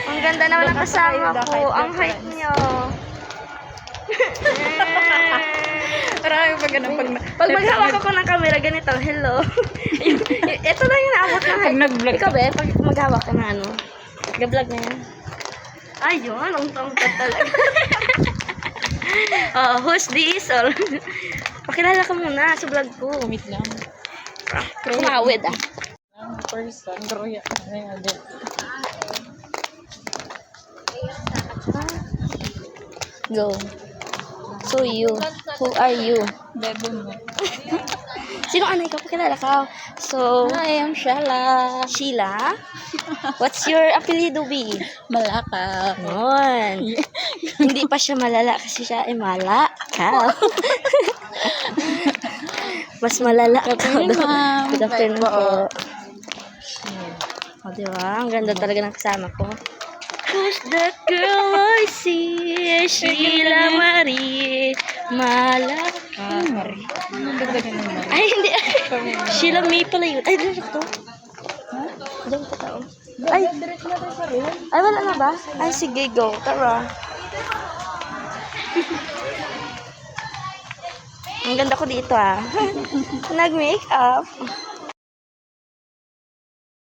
Ang ganda naman ng kasama ko. Ang height niyo. Marami pa ganun Pag maghawak ako ng camera, ganito, hello. Ito lang yung naabot ng height. nag-vlog Ikaw ba, pag maghawak ka na ano, nag-vlog na yan. Ayun, ang tongkat talaga. Oh, who's this? Or, pakilala ka muna sa vlog ko. Wait lang. Kumawid ah. Person, Roya. Go. So you, who are you? Bebo mo. Sino ano ikaw? Pakilala ka. So, I am Shala. Sheila? What's your apelido, B? Malaka. Yun. Hindi pa siya malala kasi siya ay malakaw. Mas malala ka Good afternoon, daw. ma'am. Good afternoon Bye po. po. O, diba? Ang ganda talaga ng kasama ko. Who's that girl I see? Sheila Marie Malakaw. Ay, hindi. Sheila May pala yun. Ay, doon to. Doon pa tao. Ay, ay, wala na ba? Ay, sige, go. Tara. Ang ganda ko dito ah. Nag-makeup.